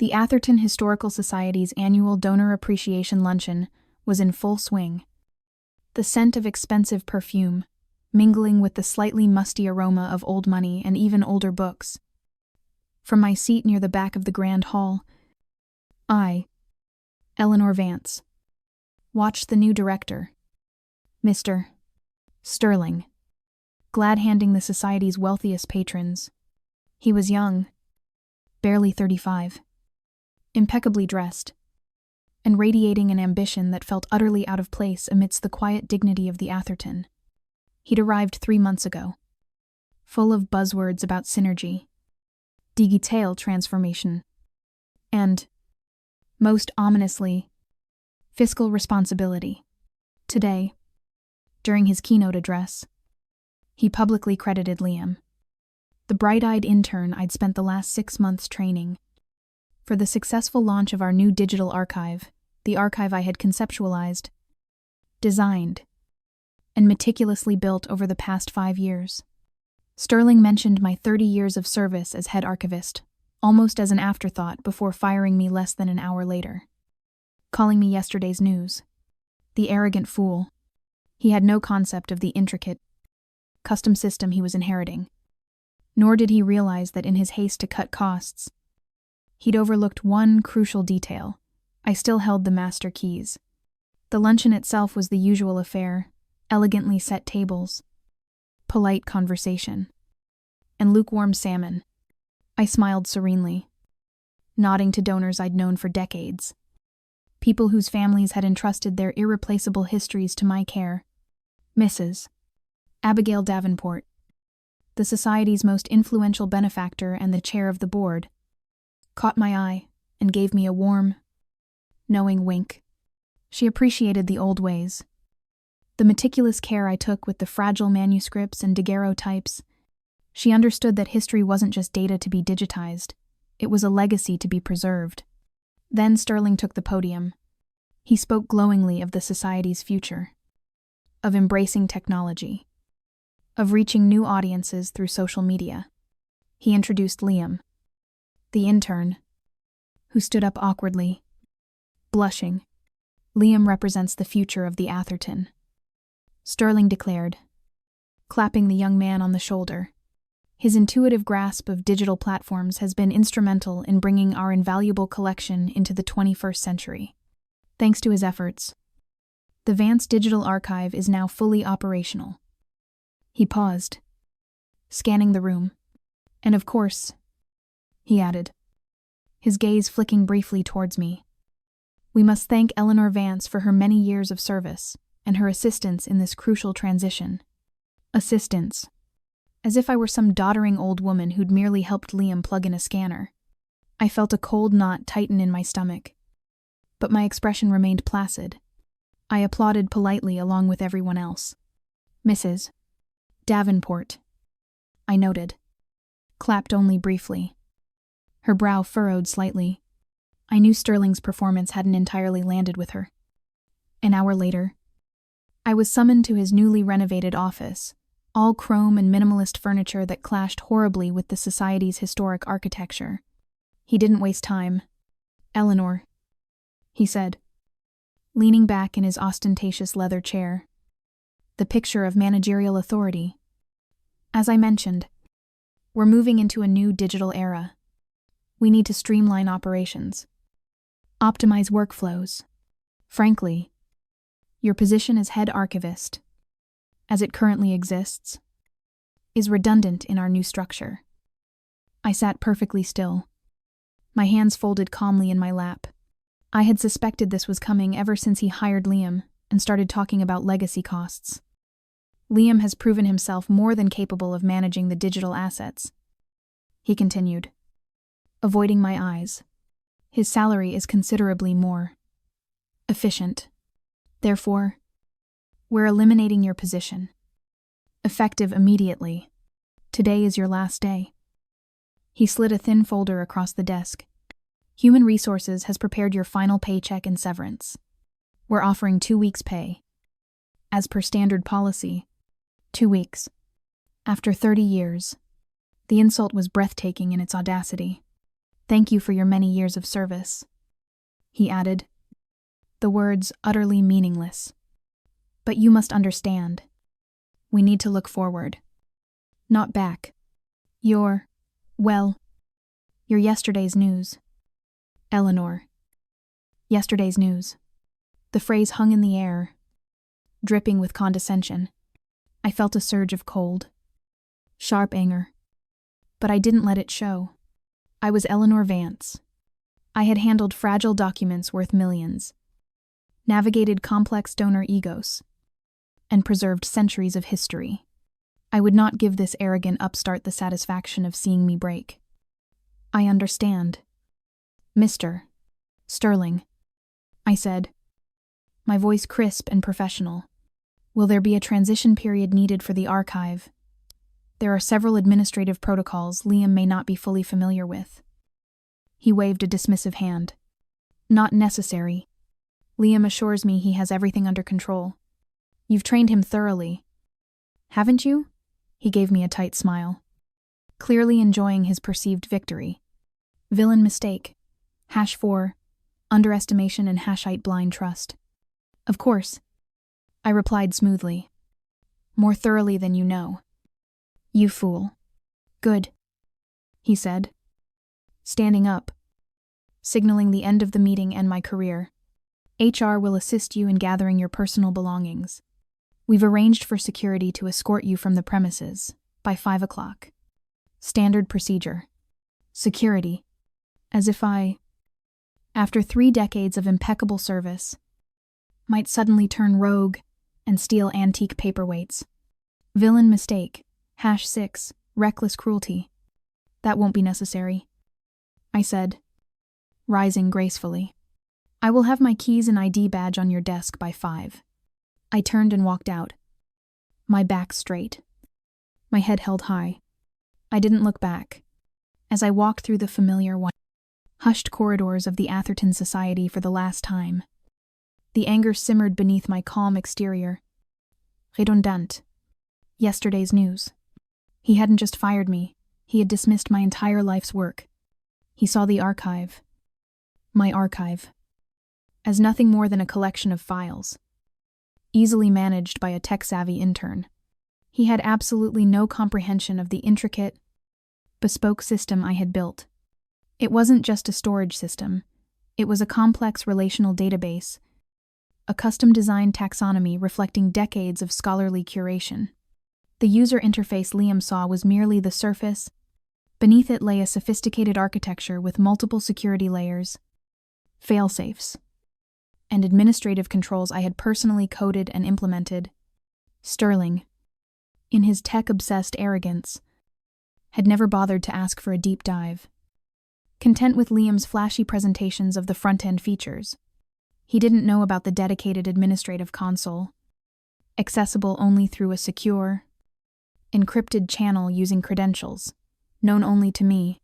The Atherton Historical Society's annual Donor Appreciation Luncheon was in full swing. The scent of expensive perfume, mingling with the slightly musty aroma of old money and even older books. From my seat near the back of the grand hall, I, Eleanor Vance, watched the new director, Mr. Sterling, glad-handing the society's wealthiest patrons. He was young, barely 35, impeccably dressed, and radiating an ambition that felt utterly out of place amidst the quiet dignity of the Atherton. He'd arrived 3 months ago, full of buzzwords about synergy, digital transformation, and, most ominously, fiscal responsibility. Today, during his keynote address, he publicly credited Liam, the bright-eyed intern I'd spent the last 6 months training, for the successful launch of our new digital archive, the archive I had conceptualized, designed, and meticulously built over the past 5 years. Sterling mentioned my 30 years of service as head archivist, almost as an afterthought before firing me less than an hour later, calling me yesterday's news. The arrogant fool. He had no concept of the intricate, custom system he was inheriting. Nor did he realize that in his haste to cut costs, he'd overlooked one crucial detail. I still held the master keys. The luncheon itself was the usual affair, elegantly set tables, polite conversation, and lukewarm salmon. I smiled serenely, nodding to donors I'd known for decades, people whose families had entrusted their irreplaceable histories to my care. Mrs. Abigail Davenport, the Society's most influential benefactor and the chair of the board, caught my eye and gave me a warm, knowing wink. She appreciated the old ways, the meticulous care I took with the fragile manuscripts and daguerreotypes. She understood that history wasn't just data to be digitized, it was a legacy to be preserved. Then Sterling took the podium. He spoke glowingly of the Society's future, of embracing technology, of reaching new audiences through social media. He introduced Liam, the intern, who stood up awkwardly, blushing. Liam represents the future of the Atherton, Sterling declared, clapping the young man on the shoulder. His intuitive grasp of digital platforms has been instrumental in bringing our invaluable collection into the 21st century. Thanks to his efforts, the Vance Digital Archive is now fully operational. He paused, scanning the room. And of course, he added, his gaze flicking briefly towards me, we must thank Eleanor Vance for her many years of service and her assistance in this crucial transition. Assistance. As if I were some doddering old woman who'd merely helped Liam plug in a scanner. I felt a cold knot tighten in my stomach, but my expression remained placid. I applauded politely along with everyone else. Mrs. Davenport, I noted, clapped only briefly. Her brow furrowed slightly. I knew Sterling's performance hadn't entirely landed with her. An hour later, I was summoned to his newly renovated office, all chrome and minimalist furniture that clashed horribly with the Society's historic architecture. He didn't waste time. Eleanor, he said, leaning back in his ostentatious leather chair, the picture of managerial authority. As I mentioned, we're moving into a new digital era. We need to streamline operations, optimize workflows. Frankly, your position as head archivist, as it currently exists, is redundant in our new structure. I sat perfectly still, my hands folded calmly in my lap. I had suspected this was coming ever since he hired Liam and started talking about legacy costs. Liam has proven himself more than capable of managing the digital assets, he continued, avoiding my eyes. His salary is considerably more efficient. Therefore, we're eliminating your position. Effective immediately. Today is your last day. He slid a thin folder across the desk. Human Resources has prepared your final paycheck and severance. We're offering 2 weeks' pay. As per standard policy, 2 weeks. After 30 years. The insult was breathtaking in its audacity. Thank you for your many years of service," he added, the words utterly meaningless. "But you must understand. We need to look forward, not back. You're yesterday's news." Eleanor. Yesterday's news. The phrase hung in the air, dripping with condescension. I felt a surge of cold, sharp anger. But I didn't let it show. I was Eleanor Vance. I had handled fragile documents worth millions, navigated complex donor egos, and preserved centuries of history. I would not give this arrogant upstart the satisfaction of seeing me break. "I understand. Mr. Sterling," I said, my voice crisp and professional. "Will there be a transition period needed for the archive? There are several administrative protocols Liam may not be fully familiar with." He waved a dismissive hand. "Not necessary. Liam assures me he has everything under control. You've trained him thoroughly, haven't you?" He gave me a tight smile, clearly enjoying his perceived victory. Villain mistake. #4, underestimation and #8 blind trust. "Of course," I replied smoothly. "More thoroughly than you know." "You fool." "Good," he said, standing up, signaling the end of the meeting and my career. "HR will assist you in gathering your personal belongings. We've arranged for security to escort you from the premises by 5 o'clock. Standard procedure. Security. As if I, after 3 decades of impeccable service, might suddenly turn rogue and steal antique paperweights. Villain mistake. #6, reckless cruelty. That won't be necessary," I said, rising gracefully. "I will have my keys and ID badge on your desk by 5. I turned and walked out, my back straight, my head held high. I didn't look back as I walked through the familiar hushed corridors of the Atherton Society for the last time. The anger simmered beneath my calm exterior. Redundant. Yesterday's news. He hadn't just fired me, he had dismissed my entire life's work. He saw the archive, my archive, as nothing more than a collection of files, easily managed by a tech-savvy intern. He had absolutely no comprehension of the intricate, bespoke system I had built. It wasn't just a storage system, it was a complex relational database, a custom-designed taxonomy reflecting decades of scholarly curation. The user interface Liam saw was merely the surface. Beneath it lay a sophisticated architecture with multiple security layers, fail-safes, and administrative controls I had personally coded and implemented. Sterling, in his tech-obsessed arrogance, had never bothered to ask for a deep dive. Content with Liam's flashy presentations of the front-end features, he didn't know about the dedicated administrative console, accessible only through a secure, encrypted channel using credentials, known only to me.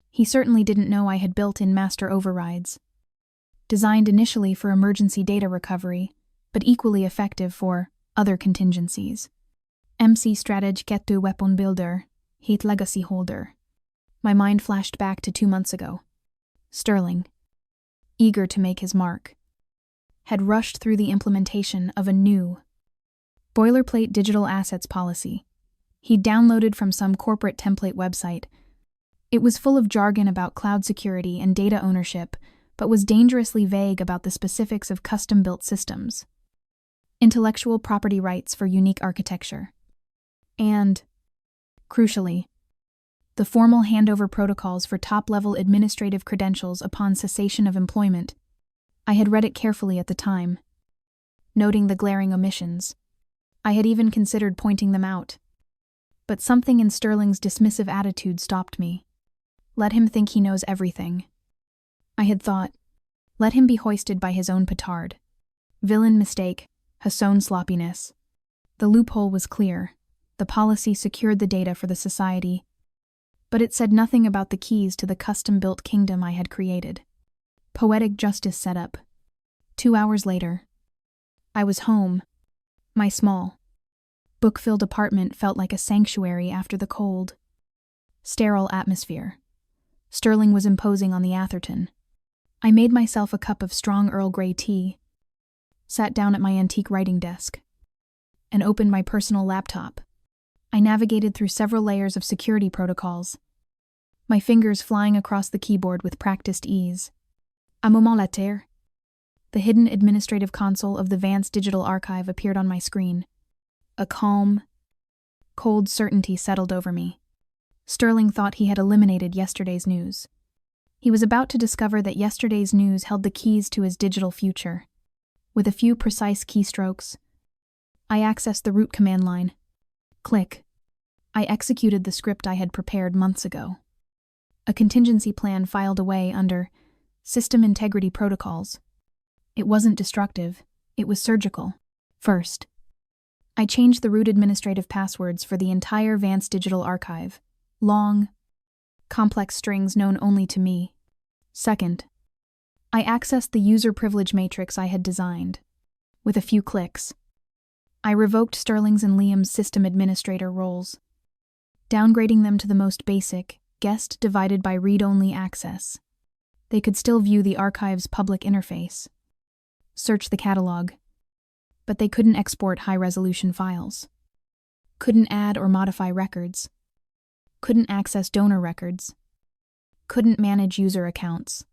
He certainly didn't know I had built-in master overrides, designed initially for emergency data recovery, but equally effective for other contingencies. MC Strategy Get to Weapon Builder, Heat Legacy Holder. My mind flashed back to 2 months ago. Sterling, eager to make his mark, had rushed through the implementation of a new, boilerplate digital assets policy he'd downloaded from some corporate template website. It was full of jargon about cloud security and data ownership, but was dangerously vague about the specifics of custom-built systems, intellectual property rights for unique architecture, and, crucially, the formal handover protocols for top-level administrative credentials upon cessation of employment. I had read it carefully at the time, noting the glaring omissions. I had even considered pointing them out. But something in Sterling's dismissive attitude stopped me. Let him think he knows everything. I had thought, let him be hoisted by his own petard. Villain mistake, Hasson sloppiness. The loophole was clear. The policy secured the data for the society, but it said nothing about the keys to the custom-built kingdom I had created. Poetic justice set up. 2 hours later, I was home. My small, book-filled apartment felt like a sanctuary after the cold, sterile atmosphere. Sterling was imposing on the Atherton. I made myself a cup of strong Earl Grey tea, sat down at my antique writing desk, and opened my personal laptop. I navigated through several layers of security protocols, my fingers flying across the keyboard with practiced ease. A moment later, the hidden administrative console of the Vance Digital Archive appeared on my screen. A calm, cold certainty settled over me. Sterling thought he had eliminated yesterday's news. He was about to discover that yesterday's news held the keys to his digital future. With a few precise keystrokes, I accessed the root command line. Click. I executed the script I had prepared months ago. A contingency plan filed away under System Integrity Protocols. It wasn't destructive, it was surgical. First, I changed the root administrative passwords for the entire Vance Digital Archive. Long, complex strings known only to me. Second, I accessed the user privilege matrix I had designed. With a few clicks, I revoked Sterling's and Liam's system administrator roles, downgrading them to the most basic, guest divided by read-only access. They could still view the archive's public interface, search the catalog, but they couldn't export high-resolution files, couldn't add or modify records, couldn't access donor records, couldn't manage user accounts,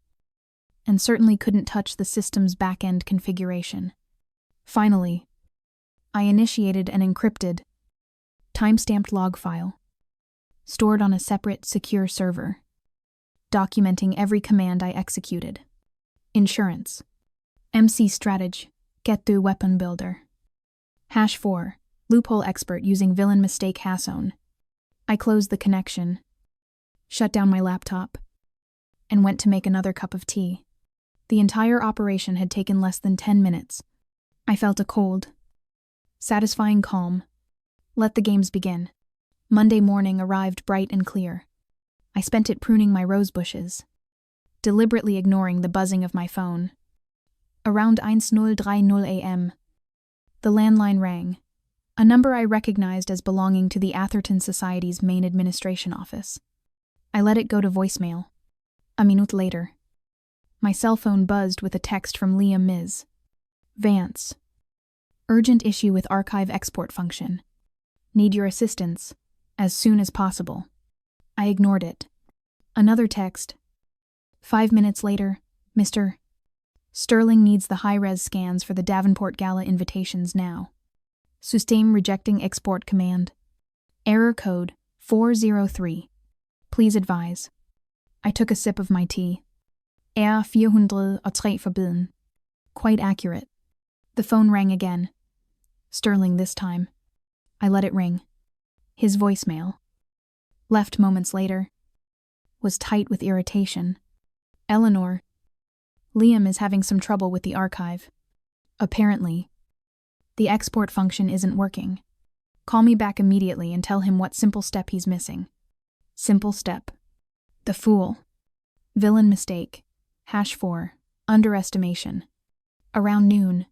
and certainly couldn't touch the system's back-end configuration. Finally, I initiated an encrypted, timestamped log file, stored on a separate, secure server, documenting every command I executed. Insurance. MC Strategy. Get through weapon builder. #4. Loophole expert using villain mistake Hasson. I closed the connection, shut down my laptop, and went to make another cup of tea. The entire operation had taken less than 10 minutes. I felt a cold, satisfying calm. Let the games begin. Monday morning arrived bright and clear. I spent it pruning my rose bushes, deliberately ignoring the buzzing of my phone. Around 10:30 a.m., the landline rang, a number I recognized as belonging to the Atherton Society's main administration office. I let it go to voicemail. A minute later, my cell phone buzzed with a text from Liam Ms. Vance. Urgent issue with archive export function. Need your assistance, as soon as possible. I ignored it. Another text. 5 minutes later, Mr. Sterling needs the high-res scans for the Davenport Gala invitations now. System rejecting export command. Error code 403. Please advise. I took a sip of my tea. 403 forbidden. Quite accurate. The phone rang again. Sterling this time. I let it ring. His voicemail, left moments later, was tight with irritation. Eleanor, Liam is having some trouble with the archive. Apparently, the export function isn't working. Call me back immediately and tell him what simple step he's missing. Simple step. The fool. Villain mistake. #4. Underestimation. Around noon,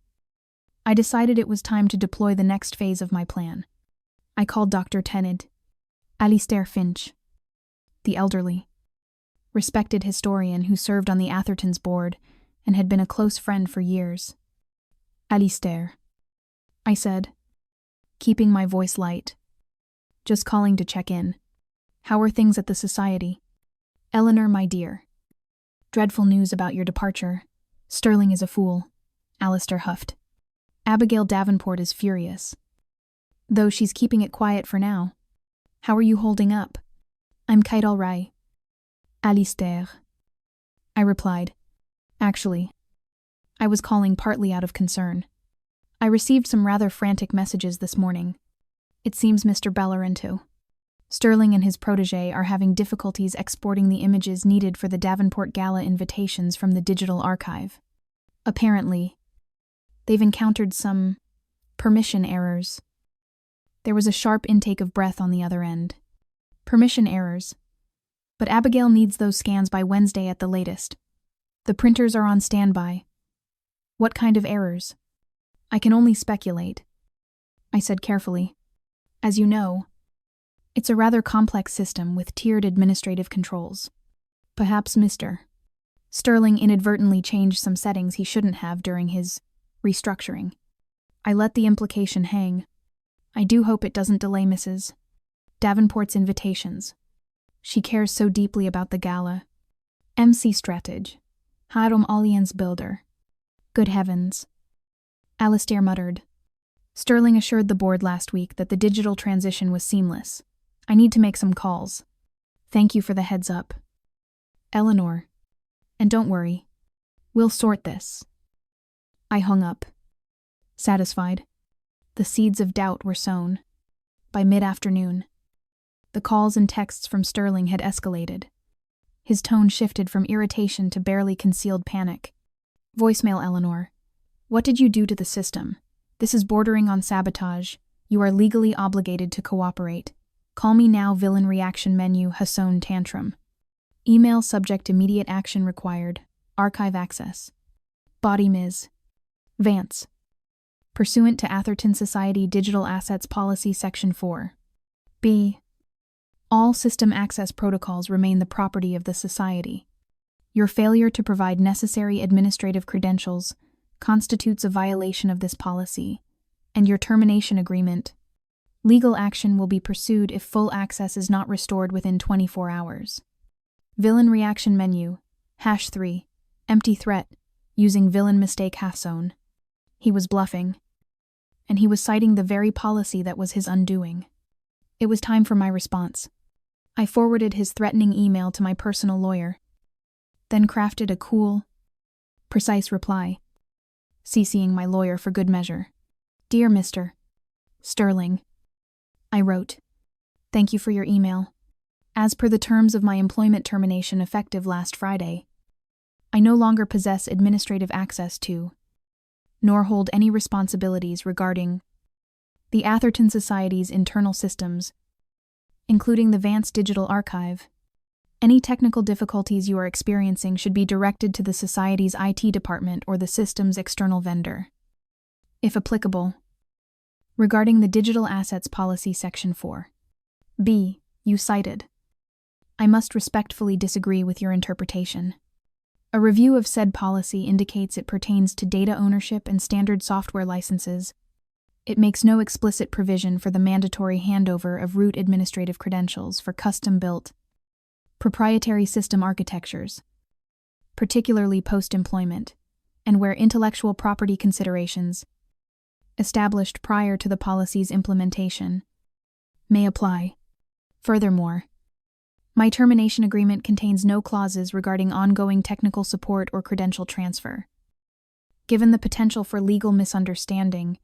I decided it was time to deploy the next phase of my plan. I called Dr. Tenid, Alistair Finch, the elderly, respected historian who served on the Atherton's board and had been a close friend for years. Alistair, I said, keeping my voice light. Just calling to check in. How are things at the society? Eleanor, my dear. Dreadful news about your departure. Sterling is a fool, Alistair huffed. Abigail Davenport is furious, though she's keeping it quiet for now. How are you holding up? I'm quite all right, Alistair, I replied. Actually, I was calling partly out of concern. I received some rather frantic messages this morning. It seems Mr. Bellarento, Sterling and his protege are having difficulties exporting the images needed for the Davenport Gala invitations from the digital archive. Apparently, they've encountered some permission errors. There was a sharp intake of breath on the other end. Permission errors. But Abigail needs those scans by Wednesday at the latest. The printers are on standby. What kind of errors? I can only speculate, I said carefully. As you know, it's a rather complex system with tiered administrative controls. Perhaps Mr. Sterling inadvertently changed some settings he shouldn't have during his restructuring. I let the implication hang. I do hope it doesn't delay Mrs. Davenport's invitations. She cares so deeply about the gala. MC Stratege. Harum Alliance Builder. Good heavens. Alistair muttered. Sterling assured the board last week that the digital transition was seamless. I need to make some calls. Thank you for the heads up. Eleanor. And don't worry. We'll sort this. I hung up. Satisfied. The seeds of doubt were sown. By mid-afternoon, the calls and texts from Sterling had escalated. His tone shifted from irritation to barely concealed panic. Voicemail, Eleanor. What did you do to the system? This is bordering on sabotage. You are legally obligated to cooperate. Call me now, villain reaction menu, Hasson tantrum. Email subject immediate action required. Archive access. Body Ms. Vance. Pursuant to Atherton Society Digital Assets Policy Section 4. B. All system access protocols remain the property of the Society. Your failure to provide necessary administrative credentials constitutes a violation of this policy, and your termination agreement. Legal action will be pursued if full access is not restored within 24 hours. Villain reaction menu, #3, empty threat, using villain mistake Hasson. He was bluffing, and he was citing the very policy that was his undoing. It was time for my response. I forwarded his threatening email to my personal lawyer, then crafted a cool, precise reply, CCing my lawyer for good measure. Dear Mr. Sterling, I wrote, thank you for your email. As per the terms of my employment termination effective last Friday, I no longer possess administrative access to, nor hold any responsibilities regarding the Atherton Society's internal systems, including the Vance Digital Archive. Any technical difficulties you are experiencing should be directed to the Society's IT department or the system's external vendor. If applicable, regarding the Digital Assets Policy Section 4. B. You cited. I must respectfully disagree with your interpretation. A review of said policy indicates it pertains to data ownership and standard software licenses. It makes no explicit provision for the mandatory handover of root administrative credentials for custom-built, proprietary system architectures, particularly post-employment, and where intellectual property considerations, established prior to the policy's implementation, may apply. Furthermore, my termination agreement contains no clauses regarding ongoing technical support or credential transfer. Given the potential for legal misunderstanding,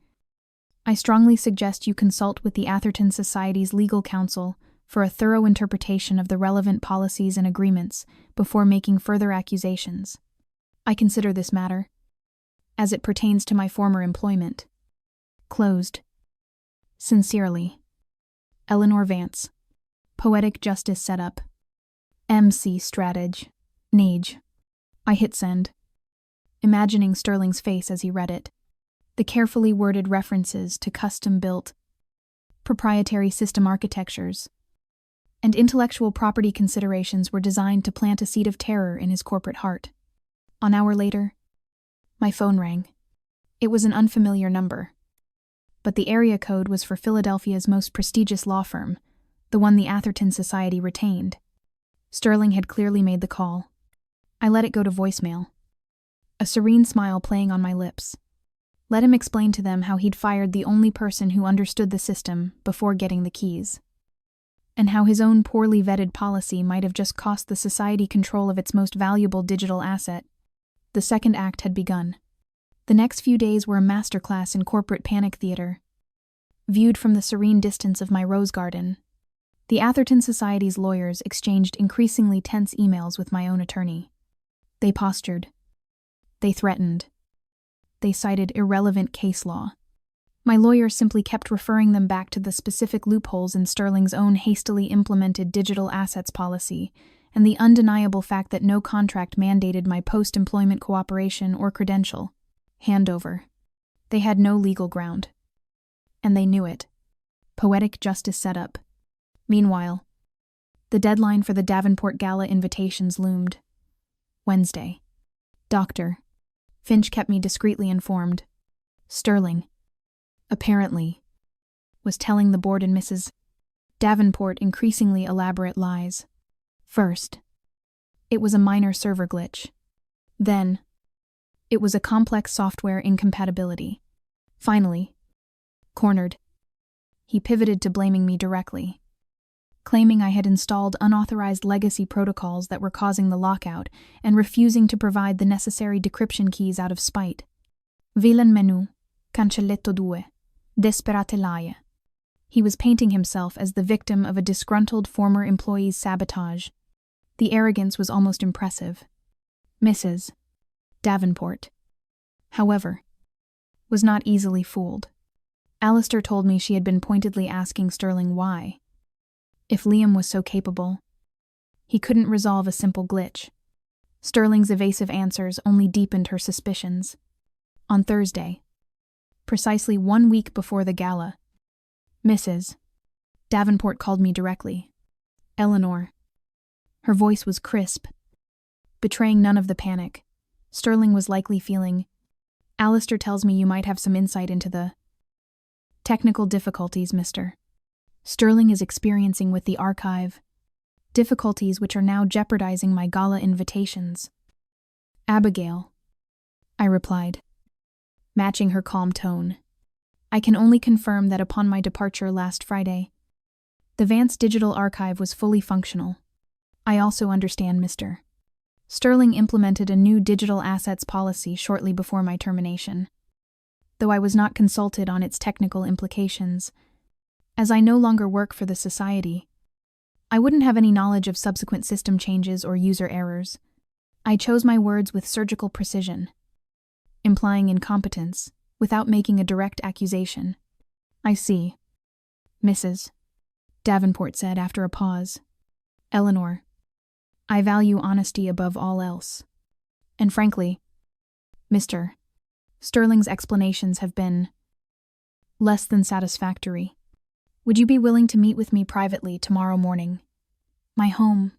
I strongly suggest you consult with the Atherton Society's legal counsel for a thorough interpretation of the relevant policies and agreements before making further accusations. I consider this matter, as it pertains to my former employment, closed. Sincerely, Eleanor Vance. Poetic Justice Setup. MC Stratege. Nage. I hit send, imagining Sterling's face as he read it. The carefully worded references to custom-built, proprietary system architectures and intellectual property considerations were designed to plant a seed of terror in his corporate heart. An hour later, my phone rang. It was an unfamiliar number, but the area code was for Philadelphia's most prestigious law firm, the one the Atherton Society retained. Sterling had clearly made the call. I let it go to voicemail, a serene smile playing on my lips. Let him explain to them how he'd fired the only person who understood the system before getting the keys, and how his own poorly vetted policy might have just cost the Society control of its most valuable digital asset. The second act had begun. The next few days were a masterclass in corporate panic theater. Viewed from the serene distance of my rose garden, the Atherton Society's lawyers exchanged increasingly tense emails with my own attorney. They postured. They threatened. They cited irrelevant case law. My lawyer simply kept referring them back to the specific loopholes in Sterling's own hastily implemented digital assets policy and the undeniable fact that no contract mandated my post-employment cooperation or credential handover. They had no legal ground. And they knew it. Poetic Justice Setup. Meanwhile, The deadline for the Davenport Gala invitations loomed. Wednesday. Dr. Finch kept me discreetly informed. Sterling, apparently, was telling the board and Mrs. Davenport increasingly elaborate lies. First, it was a minor server glitch. Then, it was a complex software incompatibility. Finally, cornered, he pivoted to blaming me directly, claiming I had installed unauthorized legacy protocols that were causing the lockout and refusing to provide the necessary decryption keys out of spite. Villain menu, cancelletto 2, desperate lie. He was painting himself as the victim of a disgruntled former employee's sabotage. The arrogance was almost impressive. Mrs. Davenport, however, was not easily fooled. Alistair told me she had been pointedly asking Sterling why. If Liam was so capable, he couldn't resolve a simple glitch. Sterling's evasive answers only deepened her suspicions. On Thursday, precisely 1 week before the gala, Mrs. Davenport called me directly. Eleanor. Her voice was crisp, betraying none of the panic Sterling was likely feeling. Alistair tells me you might have some insight into the technical difficulties, Mr. Sterling is experiencing with the archive. Difficulties which are now jeopardizing my gala invitations. Abigail, I replied, matching her calm tone. I can only confirm that upon my departure last Friday, the Vance Digital Archive was fully functional. I also understand, Mr. Sterling implemented a new digital assets policy shortly before my termination, though I was not consulted on its technical implications. As I no longer work for the Society, I wouldn't have any knowledge of subsequent system changes or user errors. I chose my words with surgical precision, implying incompetence, without making a direct accusation. I see, Mrs. Davenport said after a pause. Eleanor, I value honesty above all else. And frankly, Mr. Sterling's explanations have been less than satisfactory. Would you be willing to meet with me privately tomorrow morning? My home.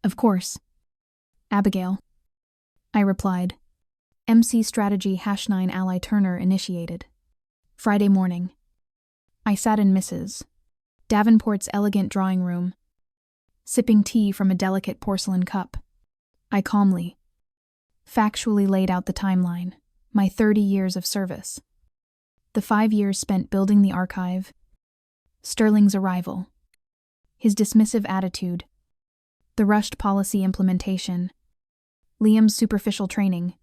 Of course. Abigail, I replied. MC Strategy #9 Ally Turner initiated. Friday morning. I sat in Mrs. Davenport's elegant drawing room, sipping tea from a delicate porcelain cup. I calmly, factually laid out the timeline, my 30 years of service. The 5 years spent building the archive, Sterling's arrival, his dismissive attitude, the rushed policy implementation, Liam's superficial training,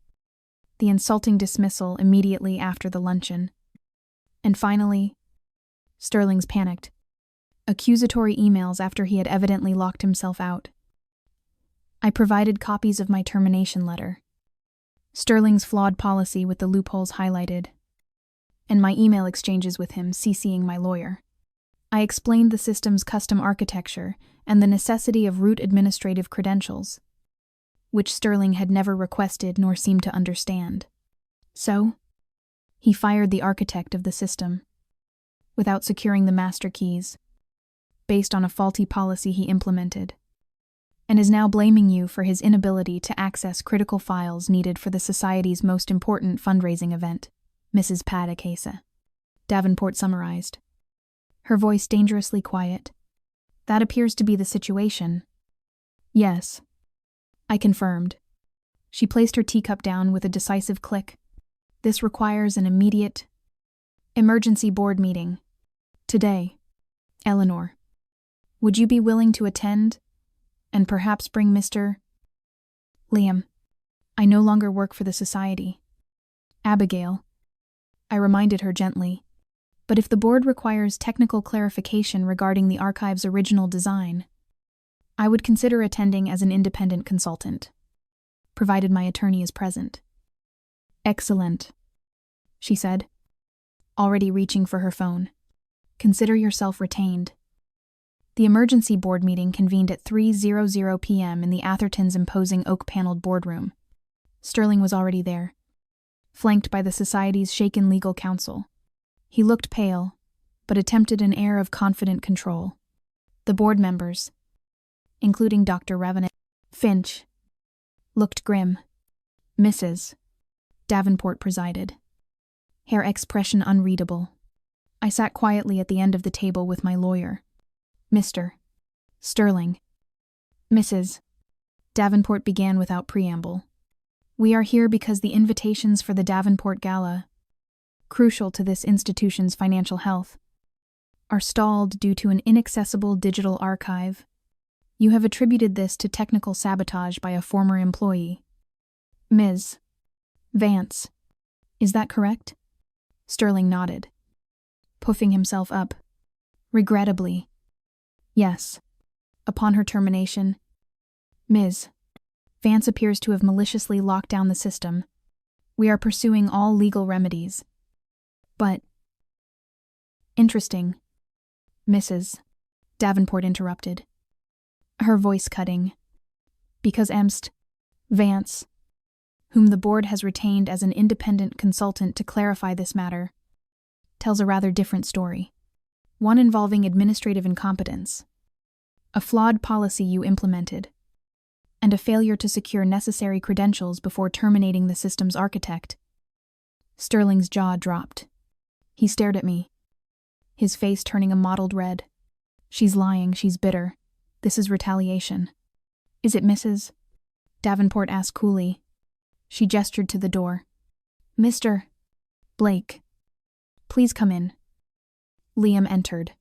the insulting dismissal immediately after the luncheon, and finally, Sterling's panicked, accusatory emails after he had evidently locked himself out. I provided copies of my termination letter, Sterling's flawed policy with the loopholes highlighted, and my email exchanges with him CCing my lawyer. I explained the system's custom architecture and the necessity of root administrative credentials, which Sterling had never requested nor seemed to understand. So, he fired the architect of the system, without securing the master keys, based on a faulty policy he implemented, and is now blaming you for his inability to access critical files needed for the Society's most important fundraising event, Mrs. Padacasa. Davenport summarized, her voice dangerously quiet. That appears to be the situation. Yes, I confirmed. She placed her teacup down with a decisive click. This requires an immediate emergency board meeting. Today. Eleanor, would you be willing to attend and perhaps bring Mr. Liam? I no longer work for the Society. Abigail, I reminded her gently, but if the board requires technical clarification regarding the archive's original design, I would consider attending as an independent consultant, provided my attorney is present. Excellent, she said, already reaching for her phone. Consider yourself retained. The emergency board meeting convened at 3:00 p.m. in the Atherton's imposing oak-paneled boardroom. Sterling was already there, flanked by the Society's shaken legal counsel. He looked pale, but attempted an air of confident control. The board members, including Dr. Revenant. Finch looked grim. Mrs. Davenport presided, her expression unreadable. I sat quietly at the end of the table with my lawyer, Mr. Sterling. Mrs. Davenport began without preamble. We are here because the invitations for the Davenport Gala, crucial to this institution's financial health, are stalled due to an inaccessible digital archive. You have attributed this to technical sabotage by a former employee, Ms. Vance. Is that correct? Sterling nodded, puffing himself up. Regrettably. Yes. Upon her termination, Ms. Vance appears to have maliciously locked down the system. We are pursuing all legal remedies. But... Interesting. Mrs. Davenport interrupted, her voice cutting. Because Emst. Vance, whom the board has retained as an independent consultant to clarify this matter, tells a rather different story. One involving administrative incompetence, a flawed policy you implemented, and a failure to secure necessary credentials before terminating the system's architect. Sterling's jaw dropped. He stared at me, his face turning a mottled red. She's lying, she's bitter. This is retaliation. Is it Mrs. Davenport asked coolly. She gestured to the door. Mr. Blake, please come in. Liam entered,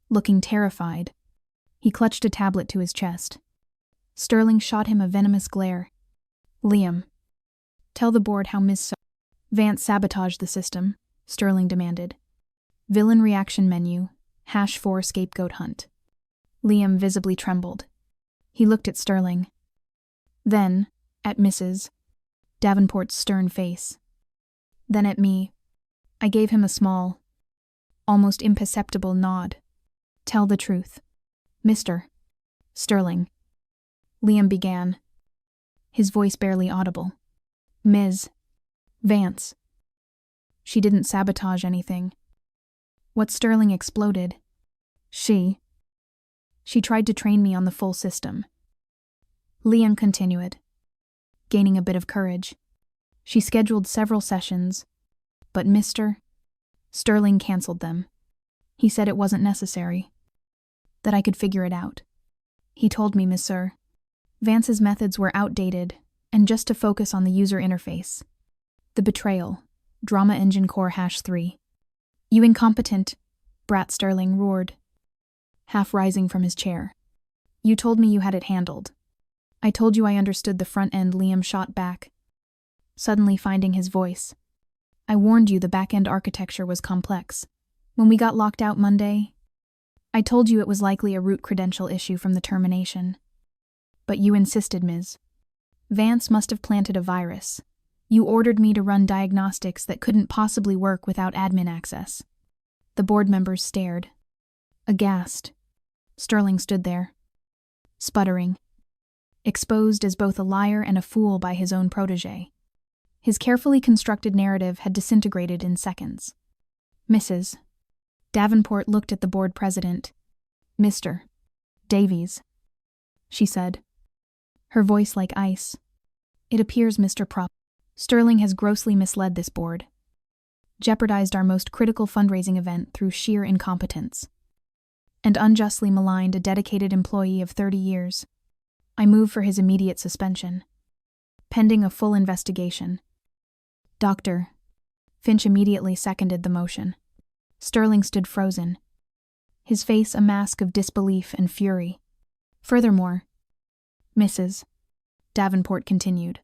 looking terrified. He clutched a tablet to his chest. Sterling shot him a venomous glare. Liam, tell the board how Ms. Vance sabotaged the system, Sterling demanded. Villain reaction menu, #4 scapegoat hunt. Liam visibly trembled. He looked at Sterling. Then, at Mrs. Davenport's stern face. Then at me. I gave him a small, almost imperceptible nod. Tell the truth. Mr. Sterling. Liam began, his voice barely audible. Ms. Vance. She didn't sabotage anything. What Sterling exploded. She tried to train me on the full system. Liam continued, gaining a bit of courage. She scheduled several sessions, but Mr. Sterling canceled them. He said it wasn't necessary, that I could figure it out. He told me, Monsieur, Vance's methods were outdated, and just to focus on the user interface. The betrayal, Drama Engine Core #3. You incompetent, Brat Sterling roared, half rising from his chair. You told me you had it handled. I told you I understood the front end, Liam shot back, suddenly finding his voice. I warned you the back-end architecture was complex. When we got locked out Monday, I told you it was likely a root credential issue from the termination. But you insisted, Ms. Vance must have planted a virus. You ordered me to run diagnostics that couldn't possibly work without admin access. The board members stared, aghast. Sterling stood there, sputtering, exposed as both a liar and a fool by his own protégé. His carefully constructed narrative had disintegrated in seconds. Mrs. Davenport looked at the board president. Mr. Davies, she said, her voice like ice. It appears Mr. Sterling has grossly misled this board, jeopardized our most critical fundraising event through sheer incompetence, and unjustly maligned a dedicated employee of 30 years. I move for his immediate suspension, pending a full investigation. Dr. Finch immediately seconded the motion. Sterling stood frozen, his face a mask of disbelief and fury. Furthermore, Mrs. Davenport continued,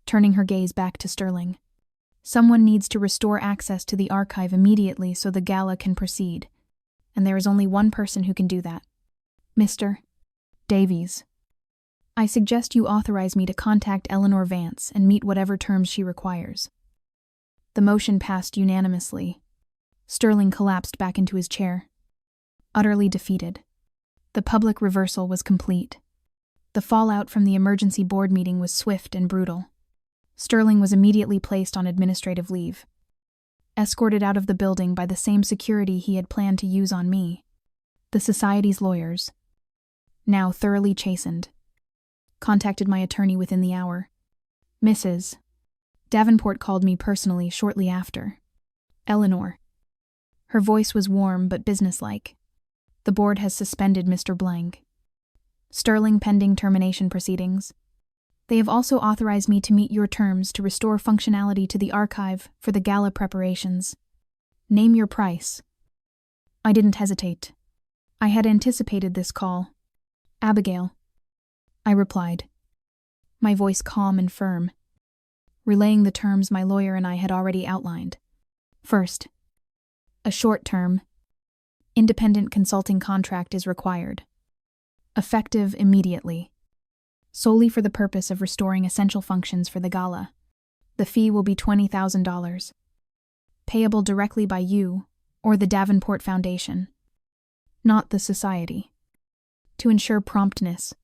turning her gaze back to Sterling. Someone needs to restore access to the archive immediately so the gala can proceed, and there is only one person who can do that. Mr. Davies. I suggest you authorize me to contact Eleanor Vance and meet whatever terms she requires. The motion passed unanimously. Sterling collapsed back into his chair, utterly defeated. The public reversal was complete. The fallout from the emergency board meeting was swift and brutal. Sterling was immediately placed on administrative leave, escorted out of the building by the same security he had planned to use on me. The society's lawyers, now thoroughly chastened. Contacted my attorney within the hour. Mrs. Davenport called me personally shortly after. Eleanor. Her voice was warm but businesslike. The board has suspended Mr. Blank. Sterling pending termination proceedings. They have also authorized me to meet your terms to restore functionality to the archive for the gala preparations. Name your price. I didn't hesitate. I had anticipated this call. Abigail. I replied, my voice calm and firm, relaying the terms my lawyer and I had already outlined. First, a short-term, independent consulting contract is required, effective immediately, solely for the purpose of restoring essential functions for the gala. The fee will be $20,000, payable directly by you or the Davenport Foundation, not the Society. To ensure promptness,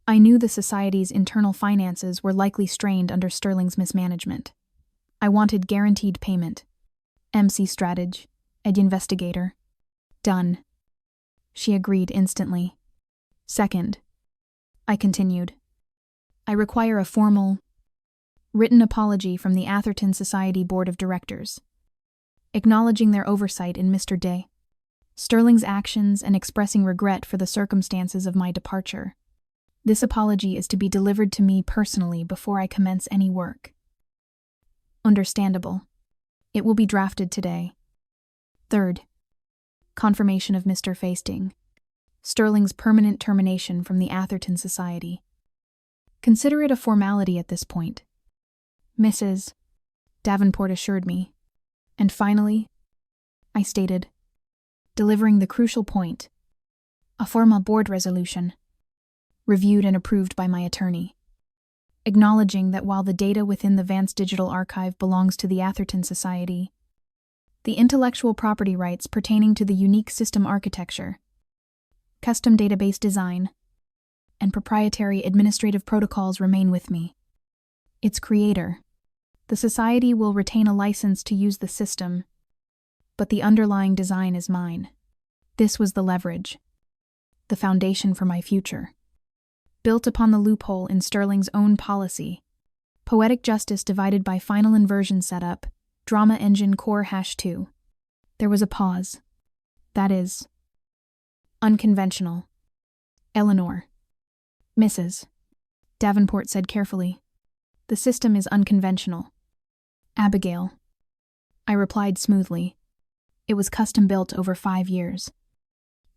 I knew the Society's internal finances were likely strained under Sterling's mismanagement. I wanted guaranteed payment. MC Strategy, Ed Investigator. Done. She agreed instantly. Second, I continued, I require a formal, written apology from the Atherton Society Board of Directors, acknowledging their oversight in Mr. Day, Sterling's actions and expressing regret for the circumstances of my departure. This apology is to be delivered to me personally before I commence any work. Understandable. It will be drafted today. Third, confirmation of Mr. Fasting, Sterling's permanent termination from the Atherton Society. Consider it a formality at this point, Mrs. Davenport assured me. And finally, I stated, delivering the crucial point, a formal board resolution, reviewed and approved by my attorney, acknowledging that while the data within the Vance Digital Archive belongs to the Atherton Society, the intellectual property rights pertaining to the unique system architecture, custom database design, and proprietary administrative protocols remain with me. Its creator, the Society, will retain a license to use the system, but the underlying design is mine. This was the leverage, the foundation for my future. Built upon the loophole in Sterling's own policy, poetic justice divided by final inversion setup, drama engine core #2. There was a pause. That is, unconventional. Eleanor. Mrs. Davenport said carefully, the system is unconventional. Abigail. I replied smoothly. It was custom built over 5 years,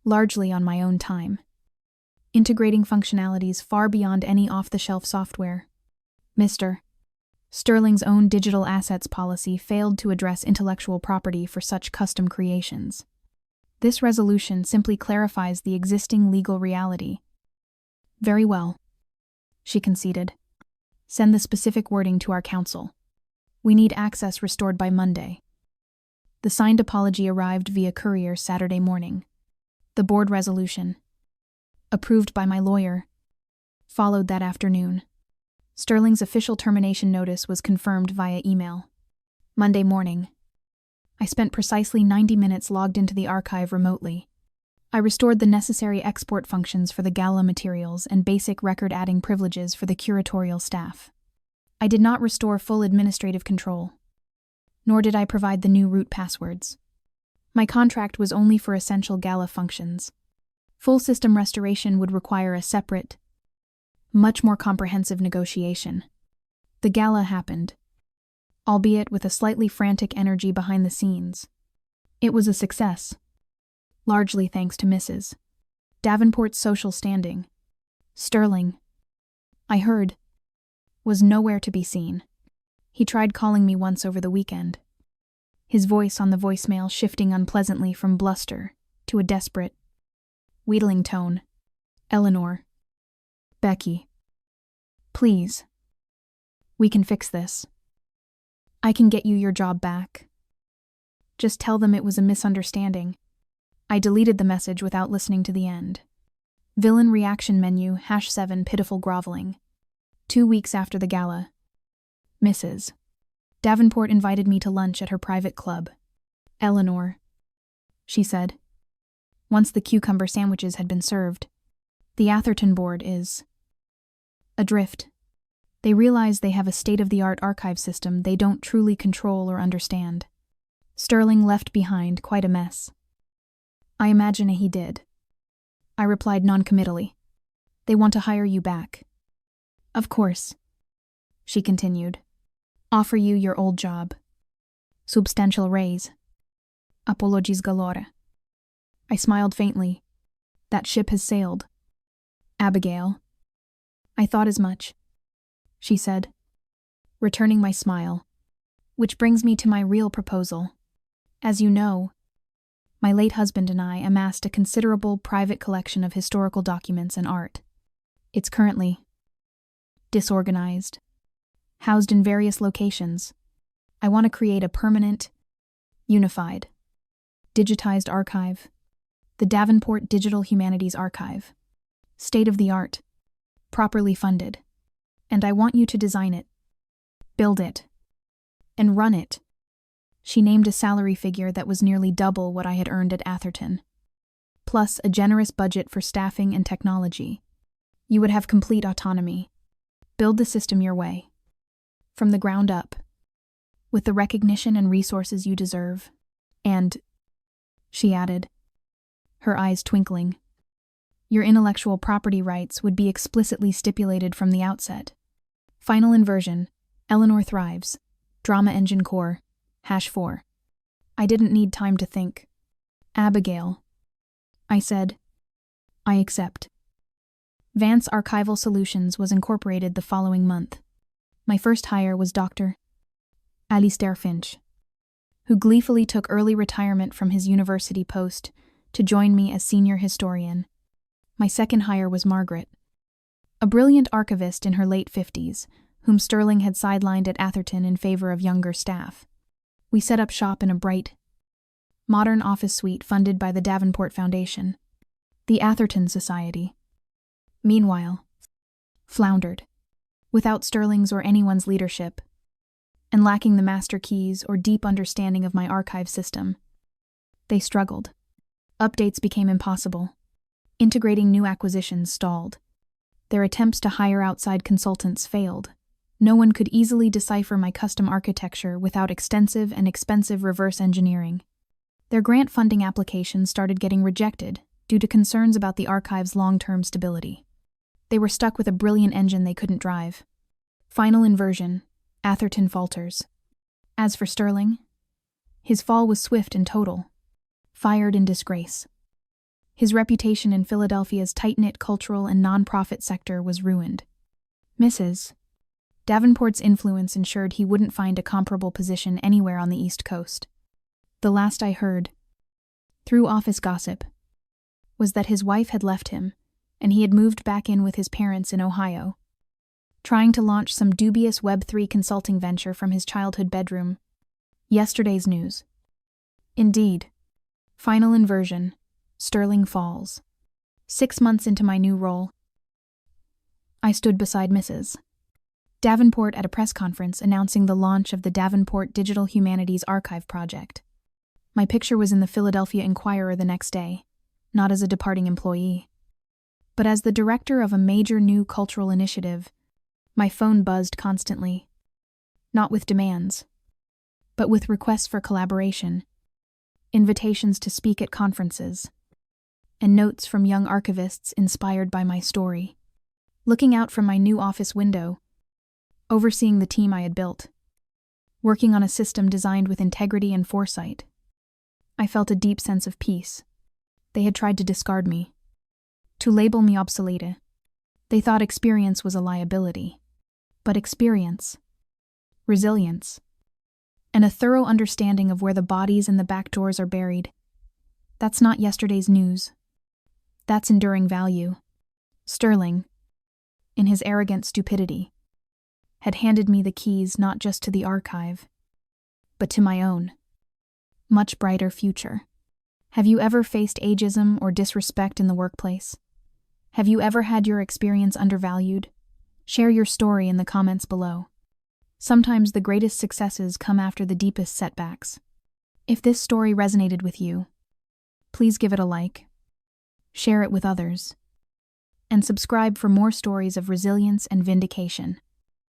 largely on my own time, integrating functionalities far beyond any off-the-shelf software. Mr. Sterling's own digital assets policy failed to address intellectual property for such custom creations. This resolution simply clarifies the existing legal reality. Very well, she conceded. Send the specific wording to our counsel. We need access restored by Monday. The signed apology arrived via courier Saturday morning. The board resolution, approved by my lawyer, followed that afternoon. Sterling's official termination notice was confirmed via email. Monday morning, I spent precisely 90 minutes logged into the archive remotely. I restored the necessary export functions for the gala materials and basic record-adding privileges for the curatorial staff. I did not restore full administrative control, nor did I provide the new root passwords. My contract was only for essential gala functions. Full system restoration would require a separate, much more comprehensive negotiation. The gala happened, albeit with a slightly frantic energy behind the scenes. It was a success, largely thanks to Mrs. Davenport's social standing. Sterling, I heard, was nowhere to be seen. He tried calling me once over the weekend, his voice on the voicemail shifting unpleasantly from bluster to a desperate, wheedling tone. Eleanor. Becky. Please. We can fix this. I can get you your job back. Just tell them it was a misunderstanding. I deleted the message without listening to the end. Villain reaction menu #7 pitiful groveling. 2 weeks after the gala, Mrs. Davenport invited me to lunch at her private club. Eleanor, she said, once the cucumber sandwiches had been served. The Atherton board is adrift. They realize they have a state-of-the-art archive system they don't truly control or understand. Sterling left behind quite a mess. I imagine he did. I replied noncommittally. They want to hire you back. Of course, she continued. Offer you your old job. Substantial raise. Apologies galore. I smiled faintly. That ship has sailed. Abigail. I thought as much, she said, returning my smile. Which brings me to my real proposal. As you know, my late husband and I amassed a considerable private collection of historical documents and art. It's currently disorganized, housed in various locations. I want to create a permanent, unified, digitized archive, the Davenport Digital Humanities Archive, state-of-the-art, properly funded, and I want you to design it, build it, and run it. She named a salary figure that was nearly double what I had earned at Atherton, plus a generous budget for staffing and technology. You would have complete autonomy. Build the system your way, from the ground up, with the recognition and resources you deserve. And, she added, her eyes twinkling, your intellectual property rights would be explicitly stipulated from the outset. Final inversion, Eleanor Thrives, Drama Engine Core, #4. I didn't need time to think. Abigail. I said, I accept. Vance Archival Solutions was incorporated the following month. My first hire was Dr. Alistair Finch, who gleefully took early retirement from his university post to join me as senior historian. My second hire was Margaret, a brilliant archivist in her late 50s, whom Sterling had sidelined at Atherton in favor of younger staff. We set up shop in a bright, modern office suite funded by the Davenport Foundation. The Atherton Society, meanwhile, floundered, without Sterling's or anyone's leadership, and lacking the master keys or deep understanding of my archive system. They struggled. Updates became impossible. Integrating new acquisitions stalled. Their attempts to hire outside consultants failed. No one could easily decipher my custom architecture without extensive and expensive reverse engineering. Their grant funding applications started getting rejected due to concerns about the archive's long-term stability. They were stuck with a brilliant engine they couldn't drive. Final inversion, Atherton falters. As for Sterling, his fall was swift and total. Fired in disgrace. His reputation in Philadelphia's tight-knit cultural and non-profit sector was ruined. Mrs. Davenport's influence ensured he wouldn't find a comparable position anywhere on the East Coast. The last I heard, through office gossip, was that his wife had left him, and he had moved back in with his parents in Ohio, trying to launch some dubious Web3 consulting venture from his childhood bedroom. Yesterday's news. Indeed. Final inversion. Sterling falls. 6 months into my new role, I stood beside Mrs. Davenport at a press conference announcing the launch of the Davenport Digital Humanities Archive project. My picture was in the Philadelphia Inquirer the next day, not as a departing employee, but as the director of a major new cultural initiative. My phone buzzed constantly, not with demands, but with requests for collaboration, invitations to speak at conferences, and notes from young archivists inspired by my story. Looking out from my new office window, overseeing the team I had built, working on a system designed with integrity and foresight, I felt a deep sense of peace. They had tried to discard me, to label me obsolete. They thought experience was a liability. But experience, resilience, and a thorough understanding of where the bodies and the back doors are buried, that's not yesterday's news. That's enduring value. Sterling, in his arrogant stupidity, had handed me the keys not just to the archive, but to my own, much brighter future. Have you ever faced ageism or disrespect in the workplace? Have you ever had your experience undervalued? Share your story in the comments below. Sometimes the greatest successes come after the deepest setbacks. If this story resonated with you, please give it a like. Share it with others. and subscribe for more stories of resilience and vindication.